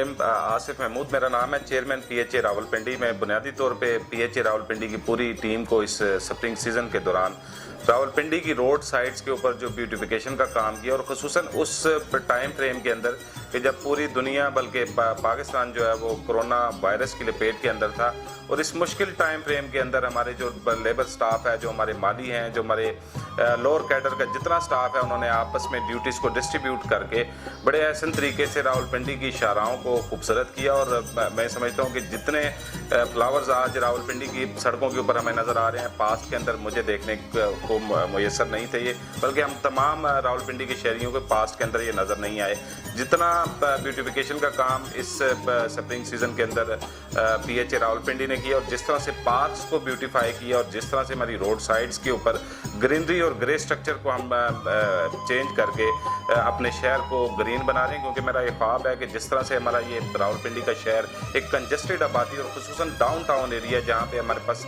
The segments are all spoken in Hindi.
प्रेम आसिफ महमूद मेरा नाम है, चेयरमैन पीएचए रावलपिंडी। मैं बुनियादी तौर पे पीएचए रावलपिंडी की पूरी टीम को इस स्प्रिंग सीज़न के दौरान रावलपिंडी की रोड साइड्स के ऊपर जो ब्यूटिफिकेशन का काम किया और ख़ुसूसन उस टाइम फ्रेम के अंदर कि जब पूरी दुनिया बल्कि पाकिस्तान जो है वो कोरोना वायरस की लपेट के अंदर था, और इस मुश्किल टाइम फ्रेम के अंदर हमारे जो लेबर स्टाफ है, जो हमारे माली हैं, जो हमारे लोअर कैडर का जितना स्टाफ है, उन्होंने आपस में ड्यूटीज़ को डिस्ट्रीब्यूट करके बड़े एहसन तरीके से रावलपिंडी की शाहराहों को खूबसूरत किया। और मैं समझता हूँ कि जितने फ्लावर्स आज रावलपिंडी की सड़कों के ऊपर हमें नज़र आ रहे हैं, पास्ट के अंदर मुझे देखने को मुयसर नहीं थे ये, बल्कि हम तमाम रावलपिंडी के शहरियों के पास्ट के अंदर ये नज़र नहीं आए। जितना ब्यूटिफिकेशन का काम इस स्प्रिंग सीज़न के अंदर पीएचए रावलपिंडी ने किया, और जिस तरह से पार्क्स को ब्यूटीफाई किया, और जिस तरह से हमारी रोड साइड्स के ऊपर ग्रीनरी और ग्रे स्ट्रक्चर को हम चेंज करके अपने शहर को ग्रीन बना रहे हैं, क्योंकि मेरा ये ख्वाब है कि जिस तरह से हमारा ये रावलपिंडी का शहर एक कंजेस्टेड आबादी और खुसूसन डाउन टाउन एरिया जहाँ पे हमारे पास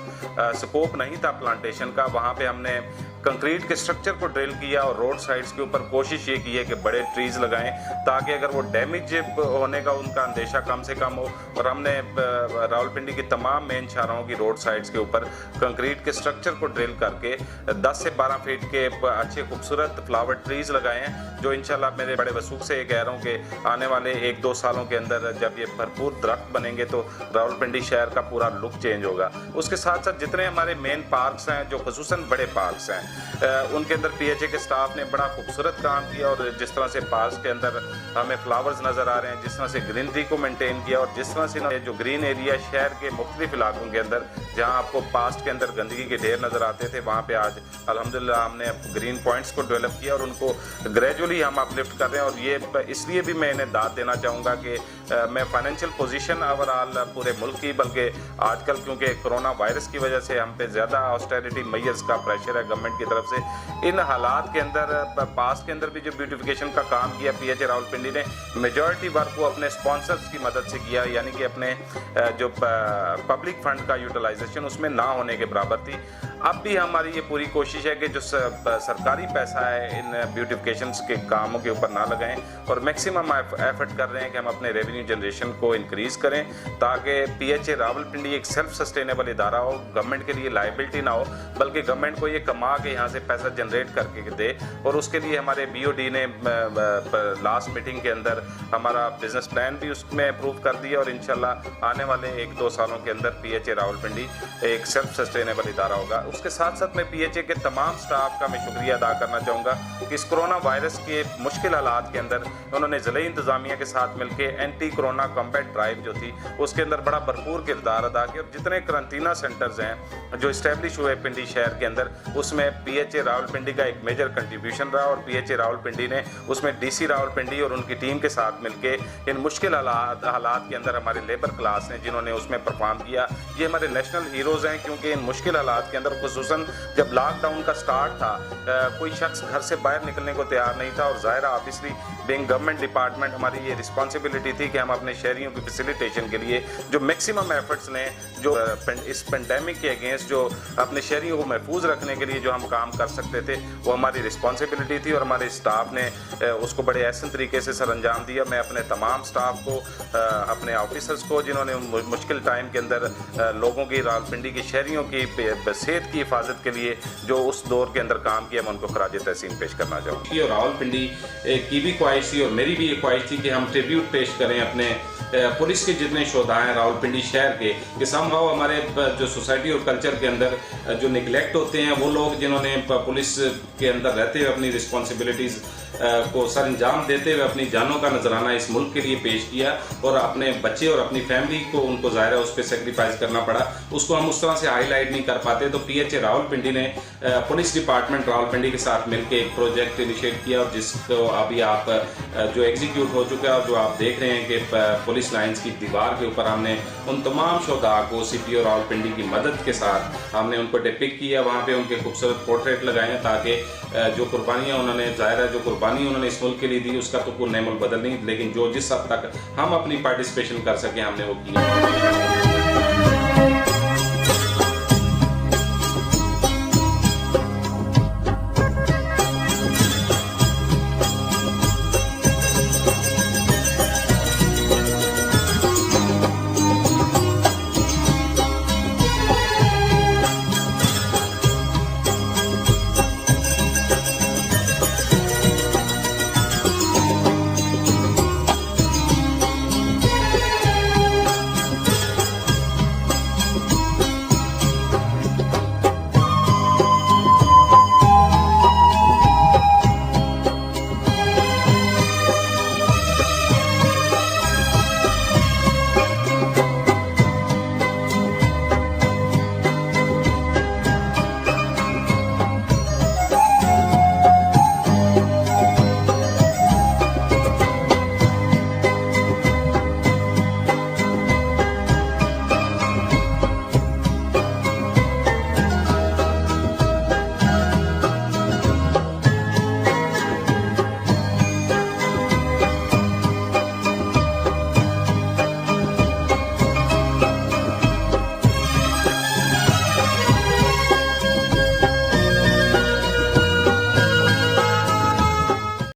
स्कोप नहीं था प्लांटेशन का, वहाँ पे हमने कंक्रीट के स्ट्रक्चर को ड्रिल किया और रोड साइड्स के ऊपर कोशिश ये की है कि बड़े ट्रीज लगाएं ताकि अगर वो डैमेज होने का उनका अंदेशा कम से कम हो। और हमने रावलपिंडी की तमाम मेन शाहराहों की रोड साइड्स के ऊपर कंक्रीट के स्ट्रक्चर को ड्रिल करके 10 से 12 फीट के अच्छे खूबसूरत फ्लावर ट्रीज लगाए हैं, जो इंशाल्लाह मेरे बड़े वसूख से ये कह रहा हूँ कि आने वाले 1-2 सालों के अंदर जब ये भरपूर दरख्त बनेंगे तो रावलपिंडी शहर का पूरा लुक चेंज होगा। उसके साथ साथ जितने हमारे मेन पार्क्स हैं, जो खुसूसन बड़े पार्क्स हैं, उनके अंदर पीएचए के स्टाफ ने बड़ा खूबसूरत काम किया। और जिस तरह से पार्क्स के अंदर हमें फ्लावर्स नज़र आ रहे हैं, जिस तरह से ग्रीनरी को मेंटेन किया, और जिस तरह से जो ग्रीन एरिया शहर के मुख्तलिफ इलाकों के अंदर जहां आपको पास्ट के अंदर गंदगी के ढेर नज़र आते थे, वहाँ पे आज अल्हम्दुलिल्लाह हमने ग्रीन पॉइंट्स को डेवलप किया और उनको ग्रेजुअली हम अपलिफ्ट कर रहे हैं। और ये इसलिए भी मैं इन्हें दाद देना चाहूँगा कि मैं फाइनेंशियल पोजीशन ओवरऑल पूरे मुल्क की, बल्कि आजकल क्योंकि कोरोना वायरस की वजह से हम पे ज़्यादा ऑस्टेरिटी मेजर्स का प्रेशर है गवर्नमेंट की तरफ से, इन हालात के अंदर पास के अंदर भी जो ब्यूटिफिकेशन का काम किया पीएचए रावलपिंडी ने, मेजॉरिटी वर्क को अपने स्पॉन्सर्स की मदद से किया, यानी कि अपने जो पब्लिक फंड का यूटिलाइजेशन उसमें ना होने के बराबर थी। अब भी हमारी ये पूरी कोशिश है कि जो सरकारी पैसा है इन ब्यूटिफिकेशंस के कामों के ऊपर ना लगाएं, और मैक्सिमम एफर्ट कर रहे हैं कि हम अपने रेवेन्यू जनरेशन को इंक्रीज़ करें ताकि पीएचए रावलपिंडी एक सेल्फ सस्टेनेबल इदारा हो, गवर्नमेंट के लिए लाइबिलिटी ना हो, बल्कि गवर्नमेंट को ये कमा के यहाँ से पैसा जनरेट करके दे। और उसके लिए हमारे बीओडी ने लास्ट मीटिंग के अंदर हमारा बिजनेस प्लान भी उसमें अप्रूव कर दिया, और इंशाल्लाह आने वाले 1-2 सालों के अंदर पीएचए रावलपिंडी एक सेल्फ सस्टेनेबल इदारा होगा। उसके साथ साथ मैं पीएचए के तमाम स्टाफ का मैं शुक्रिया अदा करना चाहूँगा कि इस कोरोना वायरस के मुश्किल हालात के अंदर उन्होंने ज़िले इंतज़ामिया के साथ मिलकर एंटी कोरोना कॉम्बैट ड्राइव जो थी उसके अंदर बड़ा भरपूर किरदार अदा किया। और जितने करंटीना सेंटर्स हैं जो इस्टेब्लिश हुए पिंडी शहर के अंदर, उसमें पीएचए रावलपिंडी का एक मेजर कंट्रीब्यूशन रहा, और पीएचए रावलपिंडी ने उसमें डीसी रावलपिंडी और उनकी टीम के साथ मिलकर इन मुश्किल हालात के अंदर हमारे लेबर क्लास ने जिन्होंने उसमें परफॉर्म किया, ये हमारे नेशनल हीरोज़ हैं। क्योंकि इन मुश्किल हालात के अंदर खुसूसन जब लॉकडाउन का स्टार्ट था, कोई शख्स घर से बाहर निकलने को तैयार नहीं था, और ज़ाहिर ऑब्वियसली बीइंग गवर्नमेंट डिपार्टमेंट हमारी ये रिस्पॉन्सिबिलिटी थी कि हम अपने शहरियों की फैसिलिटेशन के लिए जो मैक्सिमम एफर्ट्स ने जो इस पेंडेमिक के अगेंस्ट जो अपने शहरियों को महफूज रखने के लिए जो हम काम कर सकते थे, वो हमारी रिस्पॉन्सिबिलिटी थी, और हमारे स्टाफ ने उसको बड़े एहसन तरीके से सर अंजाम दिया। मैं अपने तमाम स्टाफ को, अपने ऑफिसर्स को जिन्होंने मुश्किल टाइम के अंदर लोगों की, रावलपिंडी के शहरियों की सेहत की हिफाजत के लिए जो उस दौर के अंदर काम किया, मैं उनको खराज तहसीन पेश करना चाहूँगा। और रावलपिंडी की भी ख्वाहिश थी और मेरी भी ये ख्वाहिश थी कि हम ट्रिब्यूट पेश करें अपने पुलिस के जितने शोधा हैं रावलपिंडी शहर के, कि समहाउ हमारे जो सोसाइटी और कल्चर के अंदर जो निगलेक्ट होते हैं वो लोग जिन्होंने पुलिस के अंदर रहते हुए अपनी रिस्पॉन्सिबिलिटीज़ को सर अंजाम देते हुए अपनी जानों का नजराना इस मुल्क के लिए पेश किया, और अपने बच्चे और अपनी फैमिली को उनको ज़ाहिर है उस पर सेक्रीफाइस करना पड़ा, उसको हम उस तरह से हाईलाइट नहीं कर पाते। तो पीएचए रावलपिंडी ने पुलिस डिपार्टमेंट रावलपिंडी के साथ मिलकर एक प्रोजेक्ट इनिशिएट किया, और जिसको अभी आप जो एग्जीक्यूट हो चुका है और जो आप देख रहे हैं कि पुलिस लाइन्स की दीवार के ऊपर हमने उन तमाम शोधा को सीपीओ रावलपिंडी की मदद के साथ हमने उनको डिपिक्ट किया, वहाँ पे उनके खूबसूरत पोर्ट्रेट लगाए हैं ताकि जो कुर्बानियाँ उन्होंने, ज़ाहिर है जो कुर्बानी उन्होंने इस मुल्क के लिए दी उसका तो कोई नेमल बदल नहीं, लेकिन जो जिस हद तक हम अपनी पार्टिसिपेशन कर सके हमने वो किया।